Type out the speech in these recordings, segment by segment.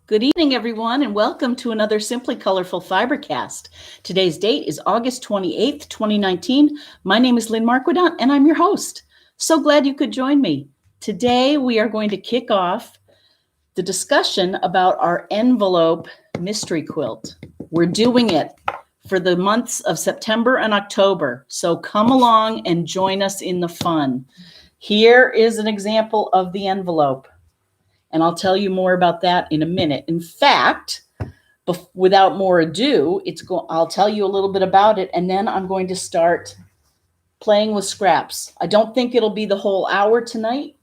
Good evening, everyone, and welcome to another Simply Colorful Fibercast. Today's date is August 28th, 2019. My name is Lynn Marquidon, and I'm your host. So glad you could join me. Today, we are going to kick off the discussion about our envelope mystery quilt. We're doing it for the months of September and October, so come along and join us in the fun. Here is an example of the envelope. And I'll tell you more about that in a minute. In fact, without more ado, I'll tell you a little bit about it, and then I'm going to start playing with scraps. I don't think it'll be the whole hour tonight,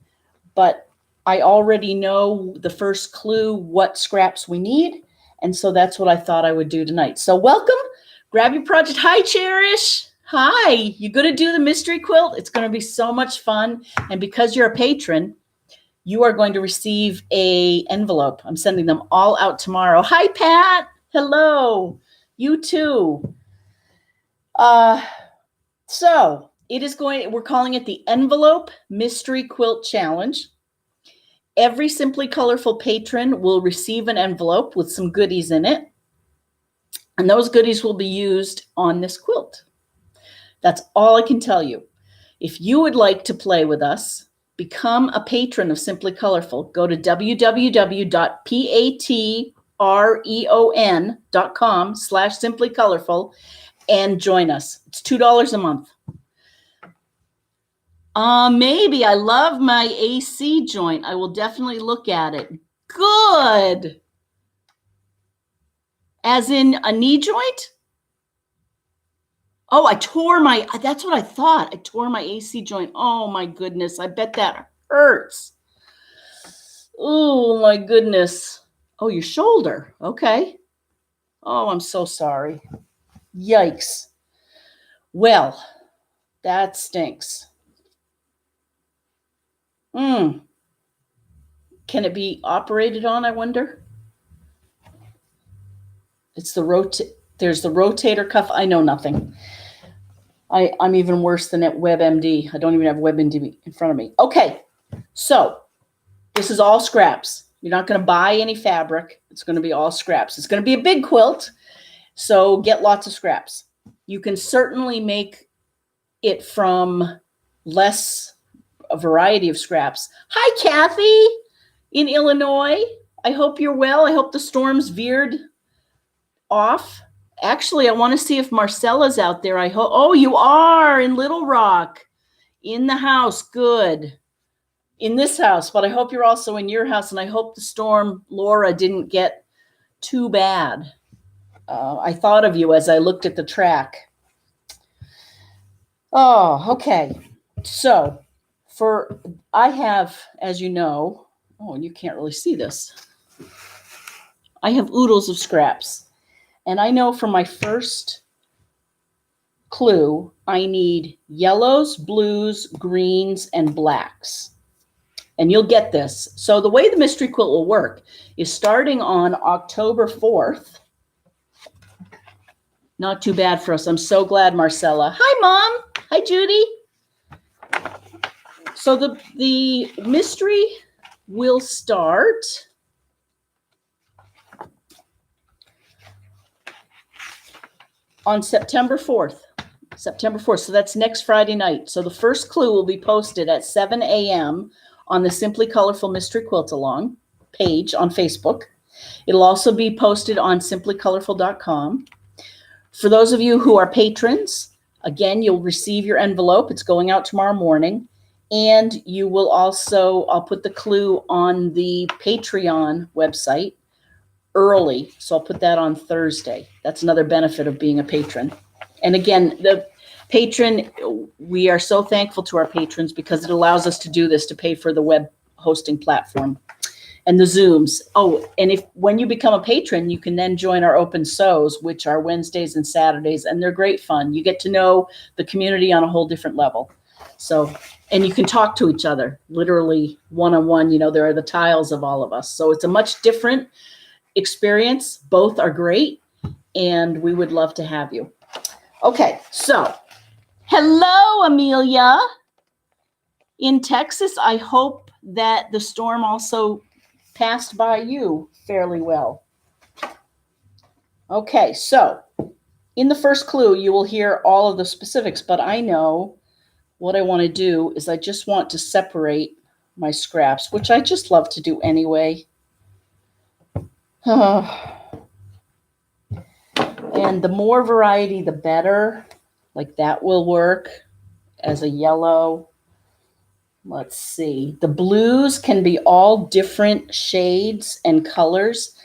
but I already know the first clue what scraps we need, and so that's what I thought I would do tonight. So welcome. Grab your project. Hi, Cherish. Hi. You going to do the mystery quilt? It's going to be so much fun, and because you're a patron, you are going to receive an envelope. I'm sending them all out tomorrow. Hi, Pat. Hello. You too. So we're calling it the Envelope Mystery Quilt Challenge. Every Simply Colorful patron will receive an envelope with some goodies in it. And those goodies will be used on this quilt. That's all I can tell you. If you would like to play with us, become a patron of Simply Colorful. Go to www.patreon.com/simplycolorful and join us. It's $2 a month. Maybe. I love my AC joint. I will definitely look at it. Good. As in a knee joint? Oh, that's what I thought. I tore my AC joint. Oh my goodness. I bet that hurts. Oh my goodness. Oh, your shoulder. Okay. Oh, I'm so sorry. Yikes. Well, that stinks. Can it be operated on, I wonder? There's the rotator cuff. I know nothing. I'm even worse than at WebMD. I don't even have WebMD in front of me. Okay, so this is all scraps. You're not going to buy any fabric. It's going to be all scraps. It's going to be a big quilt, so get lots of scraps. You can certainly make it from a variety of scraps. Hi, Kathy in Illinois. I hope you're well. I hope the storms veered off. Actually, I want to see if Marcella's out there. I hope. Oh, you are in Little Rock, in the house. Good. In this house, but I hope you're also in your house, and I hope the storm, Laura, didn't get too bad. I thought of you as I looked at the track. Oh, okay. So, I have, as you know, and you can't really see this, I have oodles of scraps. And I know for my first clue, I need yellows, blues, greens, and blacks. And you'll get this. So the way the mystery quilt will work is starting on October 4th. Not too bad for us. I'm so glad, Marcella. Hi, Mom. Hi, Judy. So the mystery will start on September 4th. September 4th. So that's next Friday night. So the first clue will be posted at 7 a.m. on the Simply Colorful Mystery Quilt Along page on Facebook. It'll also be posted on simplycolorful.com. For those of you who are patrons, again, you'll receive your envelope. It's going out tomorrow morning. And you will also, I'll put the clue on the Patreon website early. So I'll put that on Thursday. That's another benefit of being a patron. And again, the patron, we are so thankful to our patrons because it allows us to do this, to pay for the web hosting platform and the Zooms. Oh, and when you become a patron, you can then join our open sews, which are Wednesdays and Saturdays, and they're great fun. You get to know the community on a whole different level. So, and you can talk to each other, literally one-on-one. There are the tiles of all of us. So it's a much different experience. Both are great, and we would love to have you. Okay, so hello, Amelia in Texas. I hope that the storm also passed by you fairly well. Okay, so in the first clue, you will hear all of the specifics, but I know what I want to do is I just want to separate my scraps, which I just love to do anyway. And the more variety, the better. Like that will work as a yellow. Let's see. The blues can be all different shades and colors.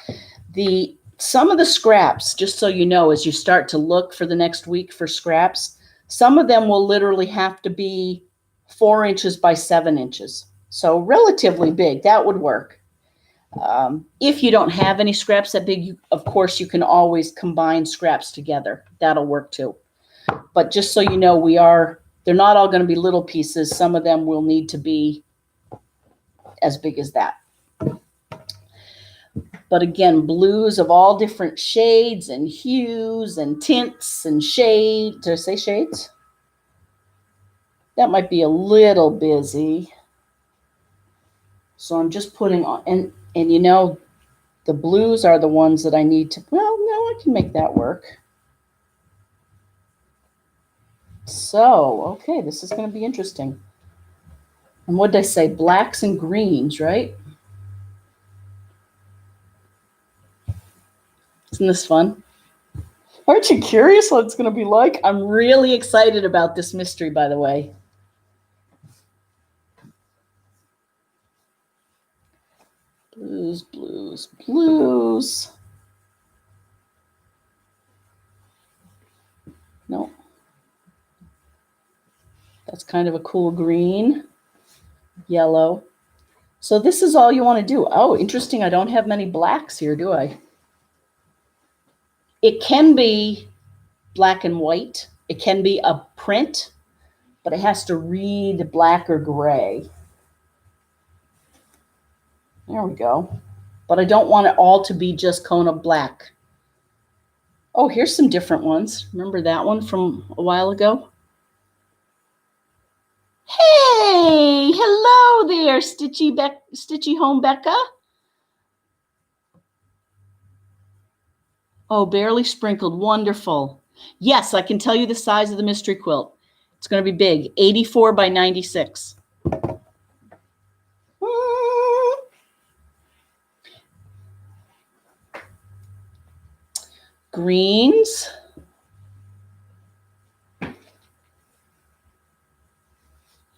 Some of the scraps, just so you know, as you start to look for the next week for scraps, some of them will literally have to be 4 inches by 7 inches. So relatively big. That would work. If you don't have any scraps that big, of course, you can always combine scraps together. That'll work too. But just so you know, they're not all going to be little pieces. Some of them will need to be as big as that. But again, blues of all different shades and hues and tints and shades. Did I say shades? That might be a little busy. So I'm just putting on, and you know, the blues are the ones that I need to, well, no, I can make that work. So, okay, this is going to be interesting. And what did I say? Blacks and greens, right? Isn't this fun? Aren't you curious what it's going to be like? I'm really excited about this mystery, by the way. Blues, blues, blues. No. That's kind of a cool green. Yellow. So this is all you want to do. Oh, interesting. I don't have many blacks here, do I? It can be black and white. It can be a print, but it has to read black or gray. There we go. But I don't want it all to be just Kona black. Oh, here's some different ones. Remember that one from a while ago? Hey, hello there, Stitchy Home Becca. Oh, barely sprinkled. Wonderful. Yes, I can tell you the size of the mystery quilt. It's going to be big, 84 by 96. Greens.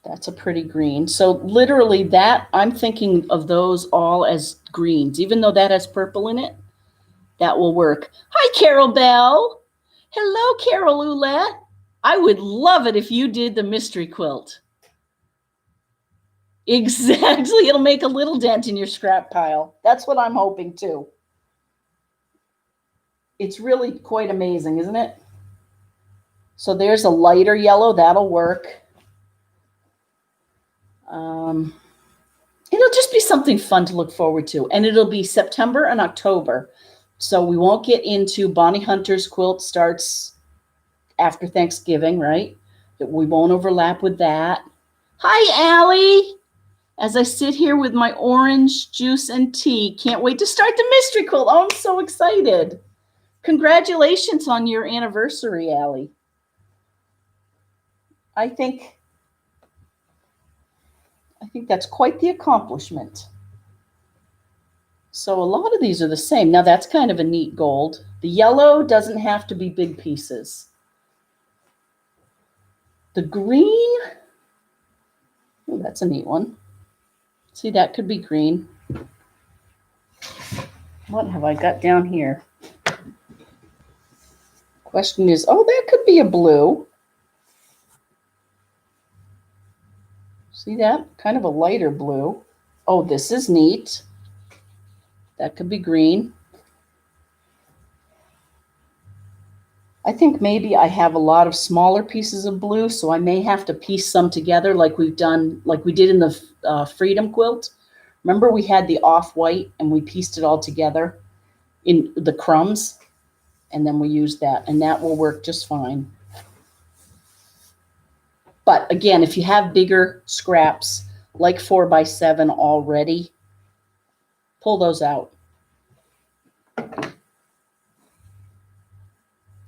That's a pretty green. So literally that, I'm thinking of those all as greens, even though that has purple in it. That will work. Hi, Carol Bell. Hello, Carol Oulette. I would love it if you did the mystery quilt. Exactly. It'll make a little dent in your scrap pile. That's what I'm hoping too. It's really quite amazing, isn't it? So there's a lighter yellow. That'll work. It'll just be something fun to look forward to. And it'll be September and October. So we won't get into Bonnie Hunter's quilt starts after Thanksgiving, right? We won't overlap with that. Hi, Allie. As I sit here with my orange juice and tea, can't wait to start the mystery quilt. Oh, I'm so excited. Congratulations on your anniversary, Allie. I think that's quite the accomplishment. So a lot of these are the same. Now that's kind of a neat gold. The yellow doesn't have to be big pieces. The green, oh, that's a neat one. See, that could be green. What have I got down here? Question is, oh, that could be a blue. See that? Kind of a lighter blue. Oh, this is neat. That could be green. I think maybe I have a lot of smaller pieces of blue, so I may have to piece some together like we did in the Freedom quilt. Remember we had the off-white and we pieced it all together in the crumbs, and then we used that, and that will work just fine. But again, if you have bigger scraps, like 4x7 already, pull those out.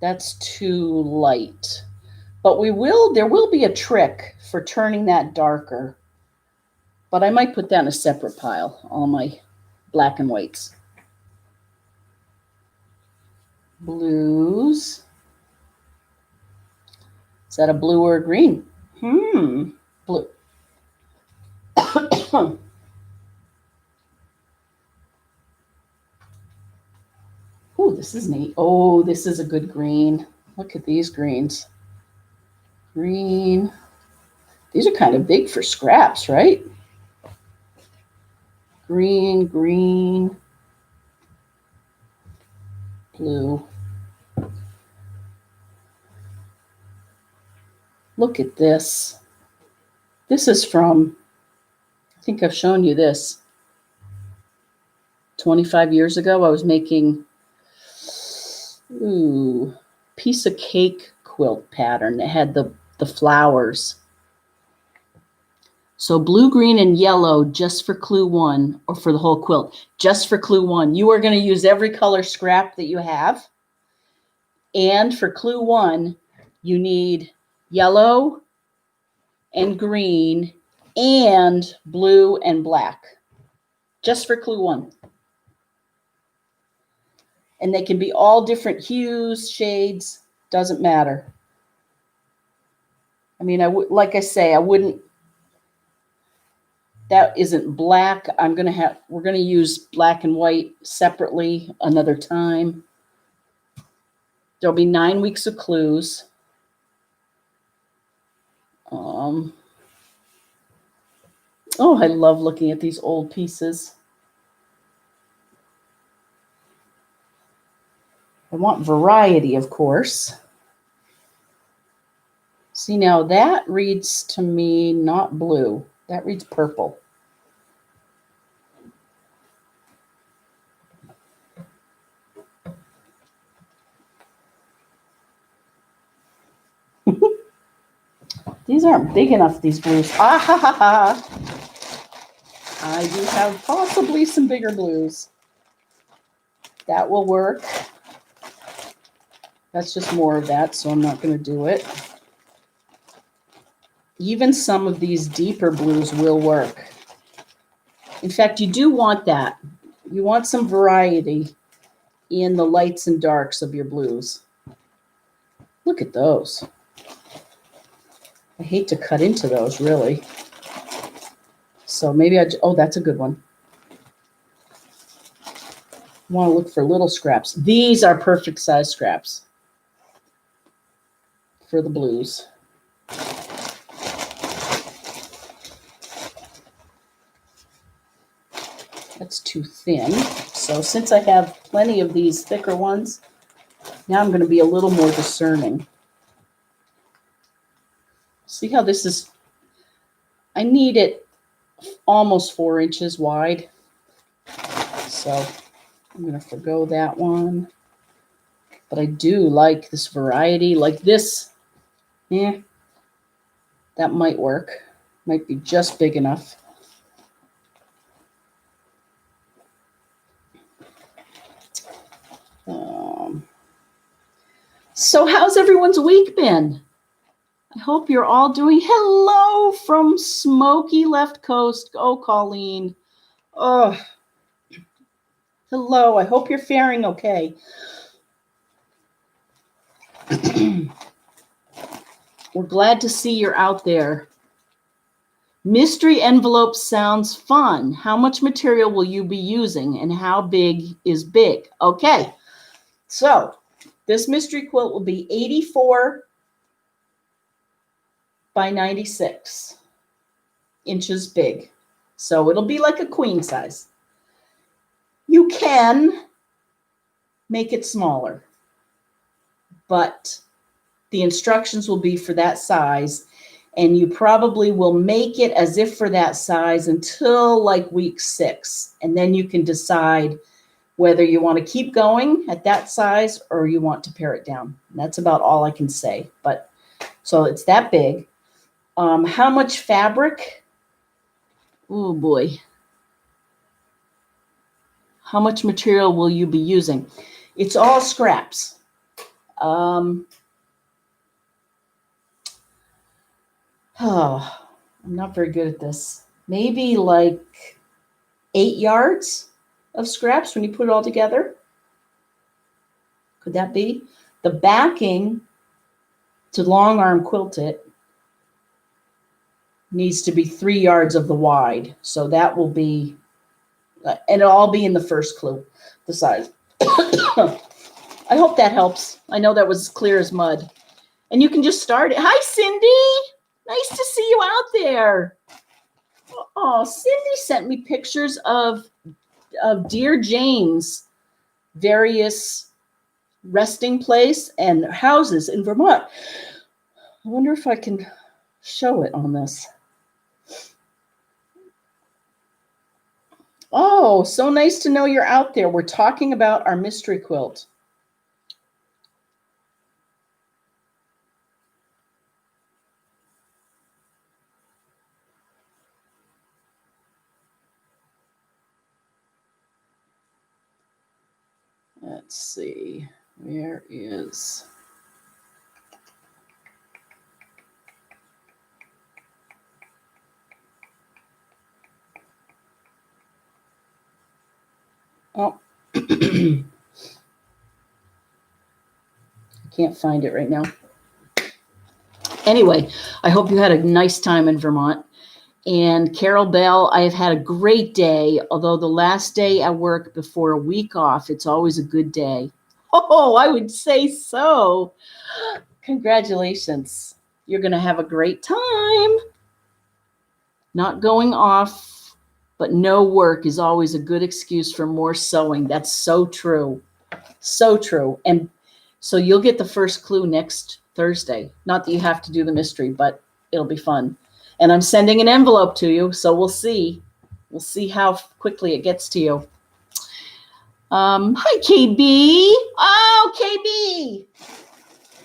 That's too light. But there will be a trick for turning that darker. But I might put that in a separate pile, all my black and whites. Blues. Is that a blue or a green? Blue. Oh, this is neat. Oh, this is a good green. Look at these greens. Green. These are kind of big for scraps, right? Green, green, blue. Look at this. This is from, I think I've shown you this. 25 years ago, I was making, piece of cake quilt pattern. It had the flowers. So blue, green, and yellow just for clue 1, or for the whole quilt, just for clue 1. You are going to use every color scrap that you have. And for clue 1, you need yellow and green and blue and black. Just for clue 1. And they can be all different hues, shades, doesn't matter. I mean, like I say, I wouldn't, that isn't black. We're going to use black and white separately another time. There'll be 9 weeks of clues. Oh, I love looking at these old pieces. I want variety, of course. See, now that reads to me not blue. That reads purple. These aren't big enough, these blues. Ah, ha, ha, ha. I do have possibly some bigger blues. That will work. That's just more of that, so I'm not going to do it. Even some of these deeper blues will work. In fact, you do want that. You want some variety in the lights and darks of your blues. Look at those. I hate to cut into those, really. So maybe oh, that's a good one. I want to look for little scraps. These are perfect size scraps for the blues. That's too thin. So since I have plenty of these thicker ones, now I'm going to be a little more discerning. See how this is, I need it almost 4 inches wide. So I'm going to forgo that one. But I do like this variety. Like this, that might work. Might be just big enough. So how's everyone's week been? I hope you're all doing hello from smoky left coast. Oh, Colleen. Oh, hello. I hope you're faring okay. We're glad to see you're out there. Mystery envelope sounds fun. How much material will you be using and how big is big? Okay, so this mystery quilt will be 84 by 96 inches big. So it'll be like a queen size. You can make it smaller, but the instructions will be for that size, and you probably will make it as if for that size until like week 6, and then you can decide whether you want to keep going at that size or you want to pare it down. And that's about all I can say. But so it's that big. How much fabric? Oh boy. How much material will you be using? It's all scraps. I'm not very good at this. Maybe like 8 yards of scraps when you put it all together. Could that be? The backing to long arm quilt it needs to be 3 yards of the wide. So that will be, and it'll all be in the first clue, the size. I hope that helps. I know that was clear as mud. And you can just start it. Hi, Cindy. Nice to see you out there. Oh, Cindy sent me pictures of Dear Jane's various resting place and houses in Vermont. I wonder if I can show it on this. Oh, so nice to know you're out there. We're talking about our mystery quilt. Let's see, where is... Oh, I can't find it right now. Anyway, I hope you had a nice time in Vermont. And Carol Bell, I have had a great day, although the last day at work before a week off, it's always a good day. Oh, I would say so. Congratulations. You're going to have a great time. Not going off, but no work is always a good excuse for more sewing. That's so true. So true. And so you'll get the first clue next Thursday. Not that you have to do the mystery, but it'll be fun. And I'm sending an envelope to you, so we'll see. We'll see how quickly it gets to you. Hi, KB. Oh, KB.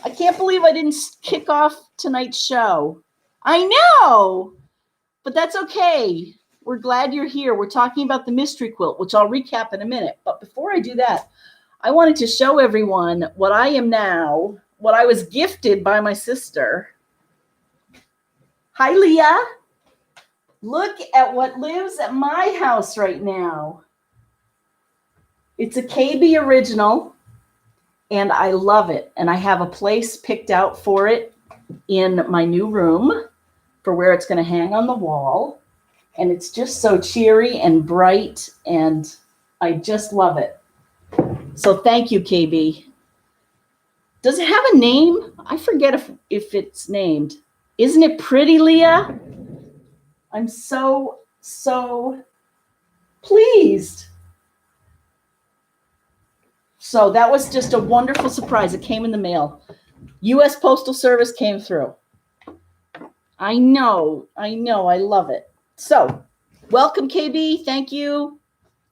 I can't believe I didn't kick off tonight's show. I know, but that's okay. We're glad you're here. We're talking about the mystery quilt, which I'll recap in a minute. But before I do that, I wanted to show everyone what I am now, what I was gifted by my sister. Hi, Leah. Look at what lives at my house right now. It's a KB original, and I love it. And I have a place picked out for it in my new room for where it's going to hang on the wall. And it's just so cheery and bright, and I just love it. So thank you, KB. Does it have a name? I forget if it's named. Isn't it pretty, Leah? I'm so pleased. So that was just a wonderful surprise. It came in the mail. U.S. Postal Service came through. I know. I love it. So welcome, KB. Thank you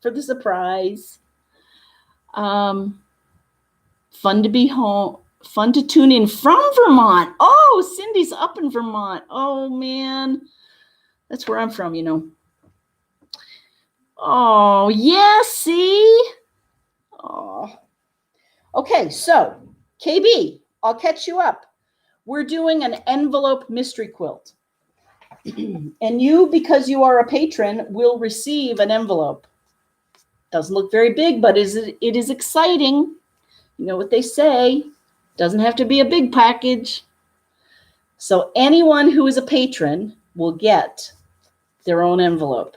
for the surprise. Fun to be home. Fun to tune in from Vermont. Oh, Cindy's up in Vermont. Oh, man. That's where I'm from, you know. Oh, yeah, see? Oh. Okay, so, KB, I'll catch you up. We're doing an envelope mystery quilt. And you, because you are a patron, will receive an envelope. Doesn't look very big, but it is exciting. You know what they say. Doesn't have to be a big package. So anyone who is a patron will get their own envelope.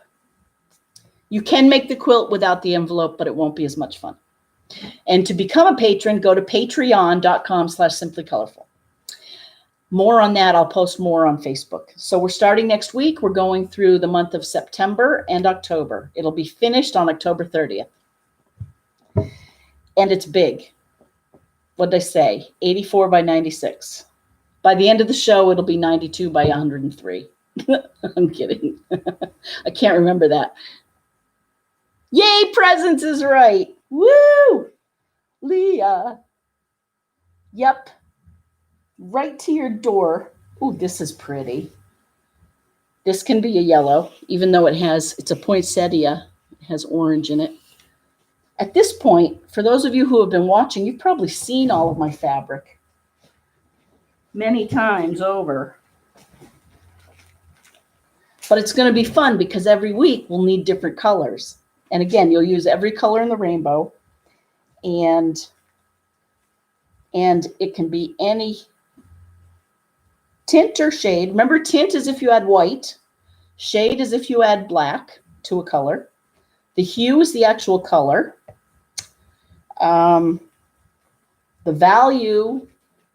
You can make the quilt without the envelope, but it won't be as much fun. And to become a patron, go to patreon.com/simplycolorful. More on that, I'll post more on Facebook. So we're starting next week. We're going through the month of September and October. It'll be finished on October 30th. And it's big. What did I say? 84 by 96. By the end of the show, it'll be 92 by 103. I'm kidding. I can't remember that. Yay, presents is right. Woo! Leah. Yep. Right to your door. Ooh, this is pretty. This can be a yellow, even though it's a poinsettia. It has orange in it. At this point, for those of you who have been watching, you've probably seen all of my fabric many times over. But it's going to be fun because every week we'll need different colors. And again, you'll use every color in the rainbow. And it can be any tint or shade. Remember, tint is if you add white. Shade is if you add black to a color. The hue is the actual color. The value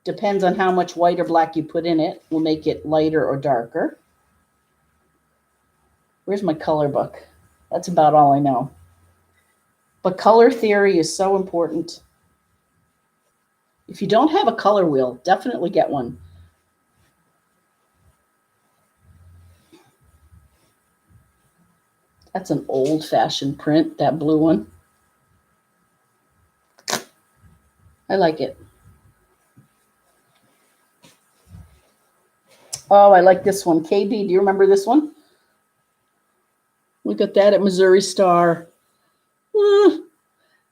depends on how much white or black you put in it. Will make it lighter or darker. Where's my color book? That's about all I know. But color theory is so important. If you don't have a color wheel, definitely get one. That's an old-fashioned print, that blue one. I like it. Oh, I like this one. KB, do you remember this one? We got that at Missouri Star.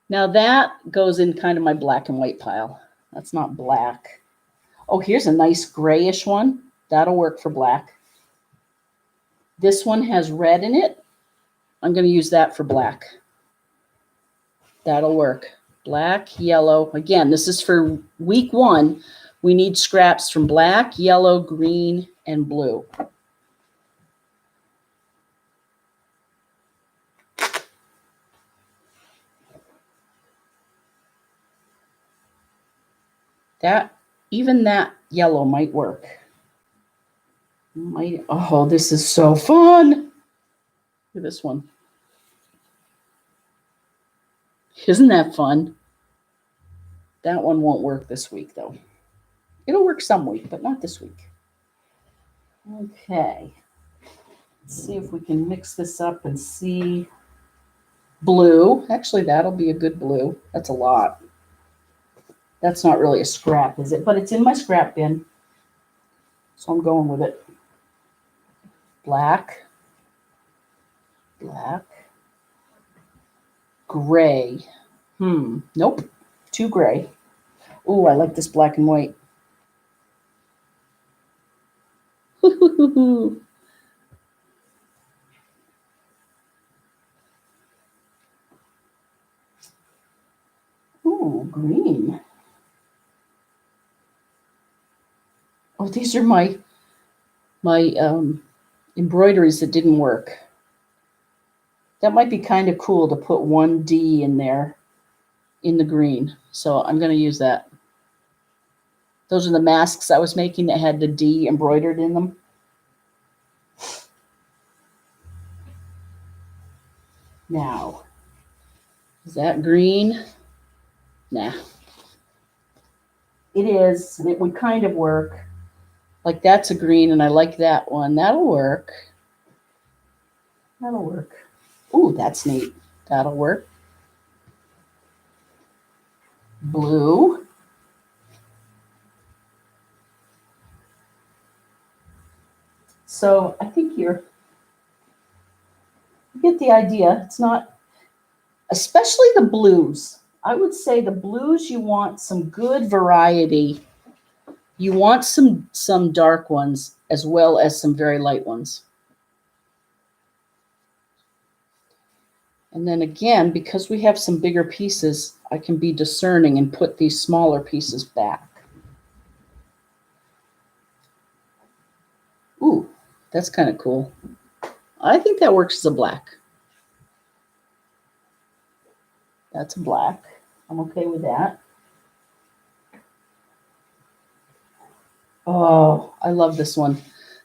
Now that goes in kind of my black and white pile. That's not black. Oh, here's a nice grayish one. That'll work for black. This one has red in it. I'm going to use that for black. That'll work. Black, yellow. Again, this is for week 1. We need scraps from black, yellow, green, and blue. Even that yellow might work. Oh, this is so fun. Look at this one. Isn't that fun? That one won't work this week, though. It'll work some week, but not this week. Okay. Let's see if we can mix this up and see blue. Actually, that'll be a good blue. That's a lot. That's not really a scrap, is it? But it's in my scrap bin. So I'm going with it. Black. Black. Gray. Nope. Too gray. Ooh, I like this black and white. Ooh, green. Oh, these are my embroideries that didn't work. That might be kind of cool to put 1D in there in the green. So I'm going to use that. Those are the masks I was making that had the D embroidered in them. Now, is that green? Nah. It is, and it would kind of work. Like that's a green, and I like that one. That'll work. That'll work. Ooh, that's neat. That'll work. Blue. So I think you get the idea. It's not, especially the blues. I would say the blues, you want some good variety. You want some dark ones as well as some very light ones. And then again, because we have some bigger pieces, I can be discerning and put these smaller pieces back. Ooh, that's kind of cool. I think that works as a black. That's a black. I'm okay with that. Oh, I love this one.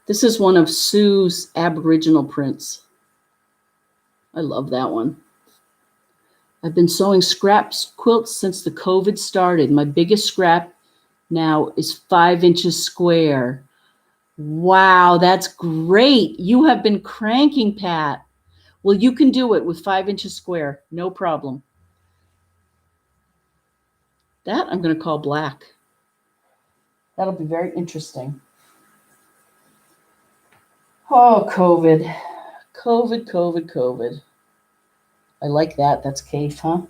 This is one of Sue's Aboriginal prints. I love that one. I've been sewing scraps quilts since the COVID started. My biggest scrap now is 5 inches square. Wow, that's great. You have been cranking, Pat. Well, you can do it with 5 inches square. No problem. That I'm going to call black. That'll be very interesting. Oh, COVID. COVID. I like that. That's Kate, huh?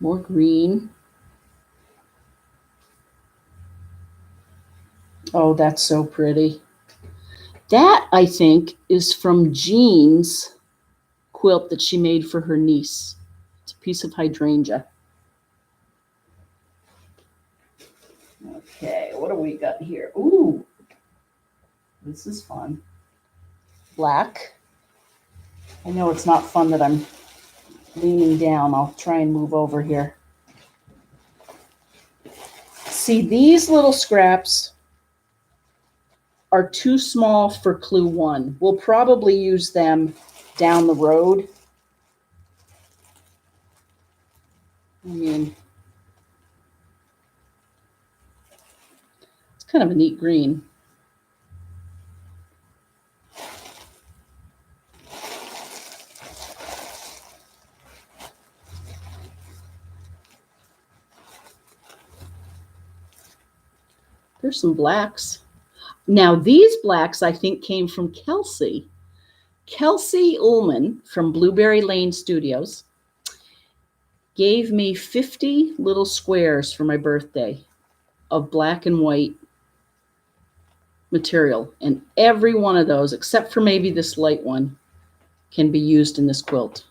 More green. Oh, that's so pretty. That, I think, is from Jean's quilt that she made for her niece. It's a piece of hydrangea. Okay, what do we got here? Ooh, this is fun. Black. I know it's not fun that I'm leaning down. I'll try and move over here. See, these little scraps are too small for clue 1. We'll probably use them down the road. I mean, it's kind of a neat green. There's some blacks. Now, these blacks, I think, came from Kelsey. Kelsey Ullman from Blueberry Lane Studios gave me 50 little squares for my birthday of black and white material. And every one of those, except for maybe this light one, can be used in this quilt.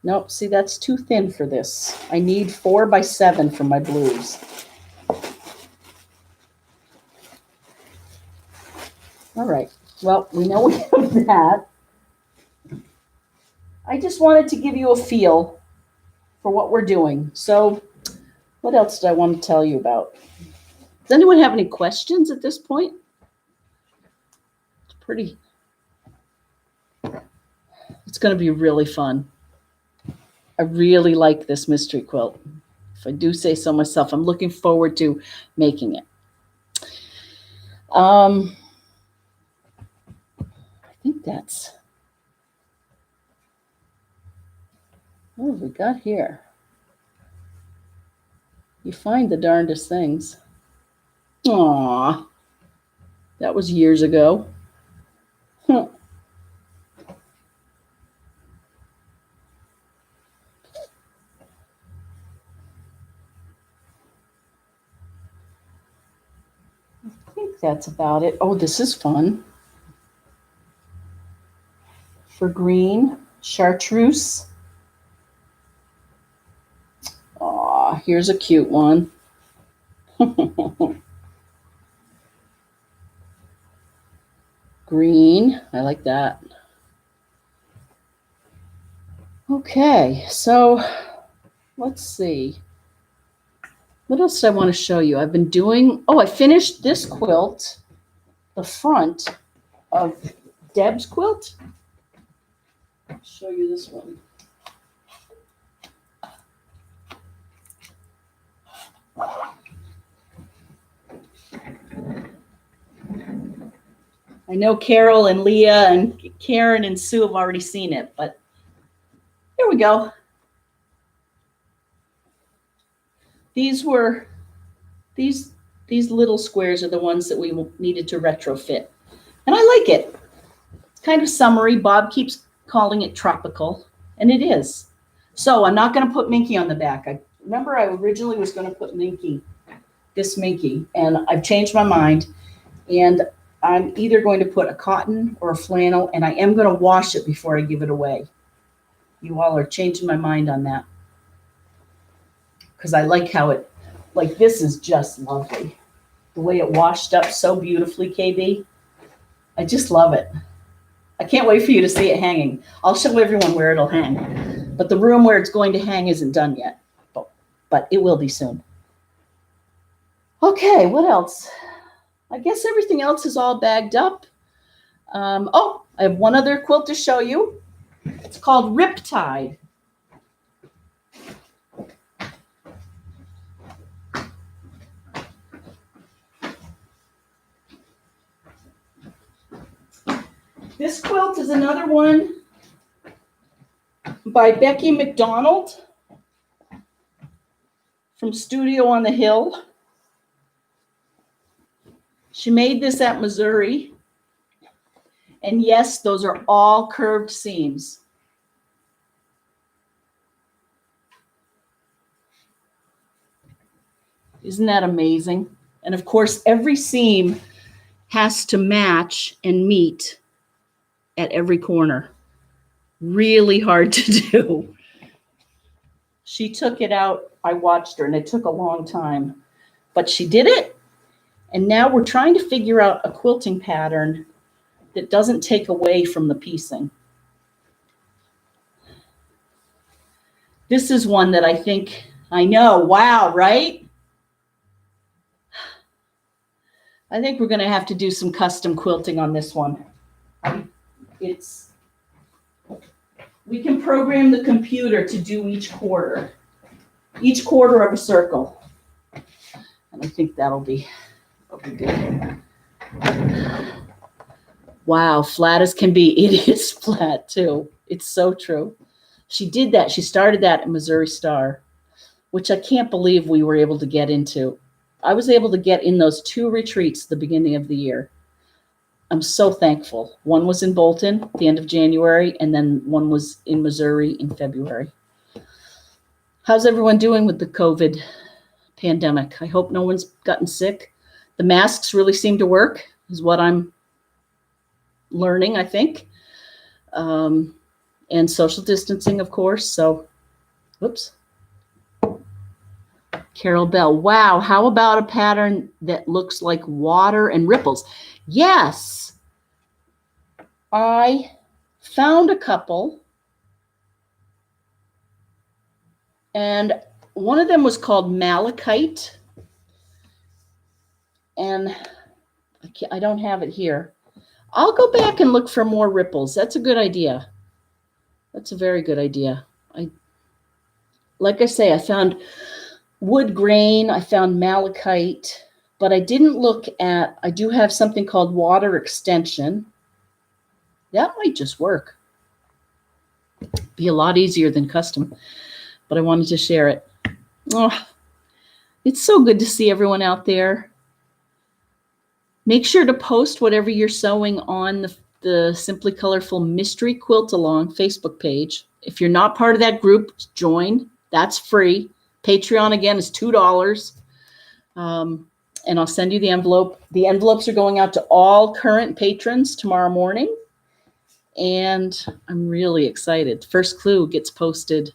Nope, see, that's too thin for this. I need 4 by 7 for my blues. All right, well, we know we have that. I just wanted to give you a feel for what we're doing. So what else did I want to tell you about? Does anyone have any questions at this point? It's pretty, it's going to be really fun. I really like this mystery quilt. If I do say so myself, I'm looking forward to making it. I think that's, what have we got here? You find the darndest things. Aw, that was years ago. Huh. I think that's about it. Oh, this is fun. For green, chartreuse. Aw, here's a cute one. Green, I like that. Okay, so let's see. What else do I want to show you? I've been doing, I finished this quilt, the front of Deb's quilt. I'll show you this one. I know Carol and Leah and Karen and Sue have already seen it, but here we go. These little squares are the ones that we needed to retrofit. And I like it. It's kind of summery. Bob keeps calling it tropical, and it is. So I'm not going to put Minky on the back. I remember I originally was going to put this Minky, and I've changed my mind. And I'm either going to put a cotton or a flannel, and I am going to wash it before I give it away. You all are changing my mind on that. Because I like how it, like this is just lovely. The way it washed up so beautifully, KB. I just love it. I can't wait for you to see it hanging. I'll show everyone where it'll hang. But the room where it's going to hang isn't done yet. But it will be soon. Okay, what else? I guess everything else is all bagged up. I have one other quilt to show you. It's called Riptide. This quilt is another one by Becky McDonald from Studio on the Hill. She made this at Missouri. And yes, those are all curved seams. Isn't that amazing? And of course, every seam has to match and meet at every corner. Really hard to do. She took it out. I watched her, and it took a long time, but she did it. And now we're trying to figure out a quilting pattern that doesn't take away from the piecing. This is one that I think, I know, wow, right? I think we're going to have to do some custom quilting on this one. We can program the computer to do each quarter of a circle. And I think that'll be good. Wow, flat as can be. It is flat too. It's so true. She did that. She started that at Missouri Star, which I can't believe we were able to get into. I was able to get in those 2 retreats at the beginning of the year. I'm so thankful. One was in Bolton at the end of January, and then one was in Missouri in February. How's everyone doing with the COVID pandemic? I hope no one's gotten sick. The masks really seem to work, is what I'm learning, I think. And social distancing, of course. So, whoops. Carol Bell, wow, how about a pattern that looks like water and ripples? Yes, I found a couple, and one of them was called Malachite, and I don't have it here. I'll go back and look for more ripples. That's a good idea. That's a very good idea. Like I say, I found wood grain, I found malachite, but I didn't look at, I do have something called water extension. That might just work. Be a lot easier than custom, but I wanted to share it. Oh, it's so good to see everyone out there. Make sure to post whatever you're sewing on the Simply Colorful Mystery Quilt Along Facebook page. If you're not part of that group, join. That's free. Patreon, again, is $2. And I'll send you the envelope. The envelopes are going out to all current patrons tomorrow morning. And I'm really excited. First clue gets posted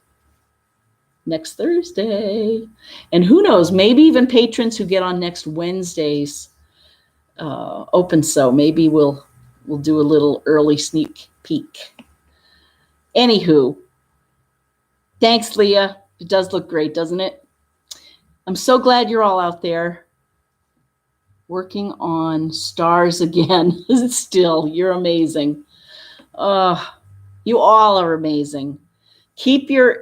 next Thursday. And who knows, maybe even patrons who get on next Wednesday's open sew. Maybe we'll do a little early sneak peek. Anywho, thanks, Leah. It does look great, doesn't it? I'm so glad you're all out there working on stars again. Still, you're amazing. You all are amazing. Keep your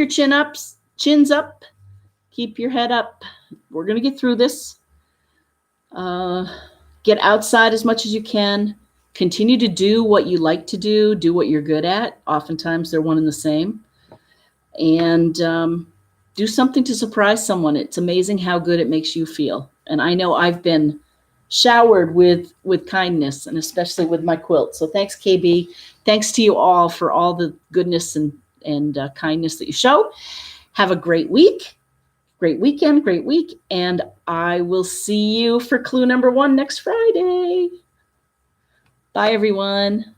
chins up. Keep your head up. We're gonna get through this. Get outside as much as you can. Continue to do what you like to do what you're good at. Oftentimes they're one and the same. And do something to surprise someone. It's amazing how good it makes you feel. And I know I've been showered with kindness, and especially with my quilt. So thanks, KB. Thanks to you all for all the goodness and kindness that you show. Have a great week, great weekend, great week. And I will see you for clue number 1 next Friday. Bye, everyone.